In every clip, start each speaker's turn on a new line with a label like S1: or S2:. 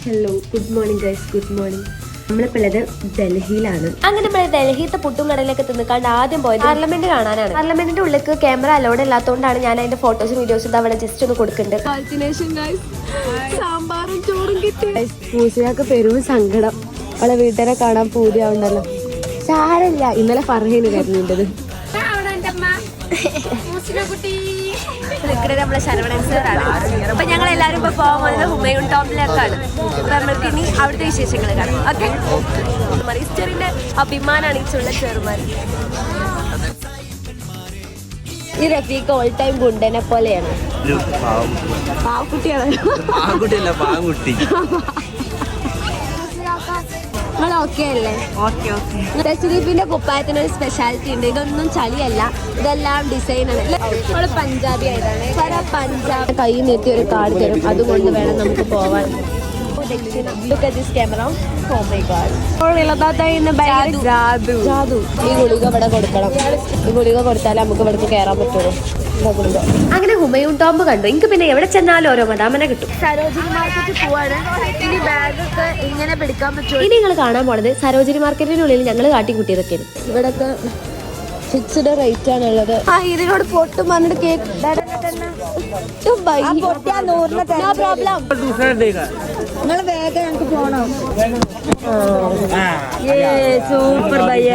S1: Hello, good morning guys, good morning. നമ്മളിപ്പോൾ ഉള്ളത് ഡൽഹിയിലാണ്. അങ്ങനെ നമ്മൾ ഡൽഹിയിലത്തെ പുട്ടും കടലൊക്കെ തിന്നിക്കാണ്ട് ആദ്യം പോയത് പാർലമെന്റ് കാണാനാണ്. പാർലമെന്റിന്റെ ഉള്ളിലേക്ക് ക്യാമറ അലോഡ് ഇല്ലാത്തതുകൊണ്ടാണ് ഞാൻ അതിന്റെ ഫോട്ടോസും വീഡിയോസും അവിടെ ജസ്റ്റ് ഒന്ന് കൊടുക്കുന്നുണ്ട്. സാമ്പാറും ചോറും കിട്ടി. മൂസിയാക്ക് പെരും സങ്കടം, അവളെ വീട്ടുകാരെ കാണാൻ പൂതിയാവുണ്ടല്ലോ. സാരമില്ല, ഇന്നലെ ഫർഹീന് കരുതേണ്ടത്. നമ്മളെ ശരവണൻ സാറാണ്. അപ്പൊ ഞങ്ങൾ എല്ലാരും ഇപ്പൊ പോകാൻ പോകുന്നത് ഹുമയൂൺ ടോംബിലേക്കാണ്. അപ്പൊ നമ്മൾക്ക് ഇനി അവിടുത്തെ വിശേഷങ്ങൾ കാണാം. ഓക്കെ, ഈസ്റ്ററിന്റെ അഭിമാനാണ് ഈ ചുള്ള ചെറുമാൻ. ഈ റഫീഖ് ഓൾ ടൈം ഗുണ്ടനെ പോലെയാണ്. പാവക്കുട്ടിയാണ്. ഓക്കെ അല്ലേ? തസ്രീഫിന്റെ കുപ്പായത്തിന് ഒരു സ്പെഷ്യാലിറ്റി ഉണ്ട്. ഇതൊന്നും ചളിയല്ല, ഇതെല്ലാം ഡിസൈൻ ആണ്. നമ്മള് പഞ്ചാബി ആയതാണ്. പഞ്ചാബ് കൈ നീട്ടി ഒരു കാർഡ് തരും, അതുകൊണ്ട് വേണം നമുക്ക് പോവാൻ. ഈ ഗുളിക ഇവിടെ കൊടുക്കണം. ഈ ഗുളിക കൊടുത്താലേ നമുക്ക് ഇവിടേക്ക് കയറാൻ പറ്റുള്ളൂ. അങ്ങനെ ഹുമയൂൺ ടോംബ് കണ്ടു. എനിക്ക് പിന്നെ എവിടെ ചെന്നാലും ഓരോ മദാമനെ കിട്ടും. സരോജിനി മാർക്കറ്റ് പോവാണ്. ഇനി ബാഗൊക്കെ ഇങ്ങനെ പിടിക്കാൻ പറ്റും. ഇനി നിങ്ങൾ കാണാൻ പോണത് സരോജിനി മാർക്കറ്റിനുള്ളിൽ ഞങ്ങൾ കാട്ടിക്കൂട്ടിയതൊക്കെയാണ്. ഇവിടൊക്കെ ഫിക്സ്ഡ് റേറ്റ് ആണുള്ളത്. ഇതിനോട് പൊട്ടും പറഞ്ഞിട്ട് കേക്ക് നിങ്ങൾ വേഗം ഞങ്ങൾക്ക് പോണം. സൂപ്പർ ഭയ്യ,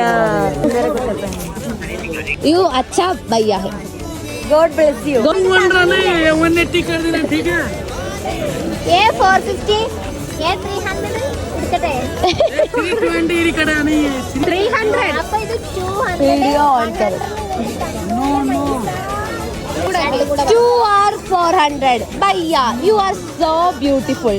S1: യു അച്ഛാ ഭയ്യ ഹെ. God bless you.
S2: Don't want run है 180 कर देना, ठीक है?
S3: ये 450, ये 300 इतने
S2: 320 इरी कड़ा नहीं है
S3: 300. अब इधर 200.
S1: वीडियो ऑन कर.
S2: no
S1: 2 or 400. Bhaiya, you are so beautiful.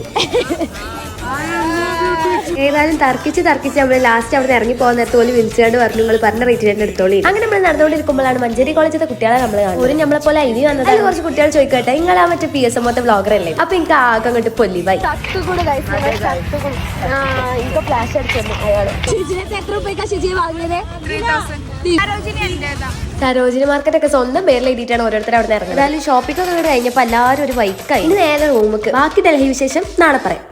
S1: ഏതായാലും തർക്കിച്ച് നമ്മൾ ലാസ്റ്റ് അവിടെ ഇറങ്ങി പോകുന്ന നേരത്തെ പോലും വിളിച്ചുകൊണ്ട് പറഞ്ഞു നിങ്ങൾ പറഞ്ഞ റേറ്റ് തന്നെ എടുത്തോളി. അങ്ങനെ നമ്മൾ നടന്നുകൊണ്ടിരിക്കുമ്പോഴാണ് മഞ്ചേരി കോളേജിലെ കുട്ടികളെ നമ്മൾ കാണുന്നത്. ഒരു നമ്മളെ പോലെ ഐഡി വന്നത്. അതിൽ കുറച്ച് കുട്ടികൾ ചോദിക്കട്ടെ, നിങ്ങളാ മറ്റേ PSM വ്ളോഗർ അല്ലേ? അപ്പൊ എനിക്ക് ആകെ അങ്ങോട്ട് പൊല്ലിവായി. ഫ്ലാഷ് അടിച്ചു അയാള്. സരോജിനി മാർക്കറ്റ് ഒക്കെ സ്വന്തം പേരിൽ എഴുതിയിട്ടാണ് ഓരോരുത്തർ അവിടെ ഇറങ്ങുന്നത്. എന്തായാലും ഷോപ്പിംഗ് ഒക്കെ കഴിഞ്ഞപ്പോൾ എല്ലാവരും ഒരു ബൈക്കായി. ഇനി നേരെ റൂമിക്ക്. ബാക്കി ഡൽഹി വിശേഷം നാളെ പറയാം.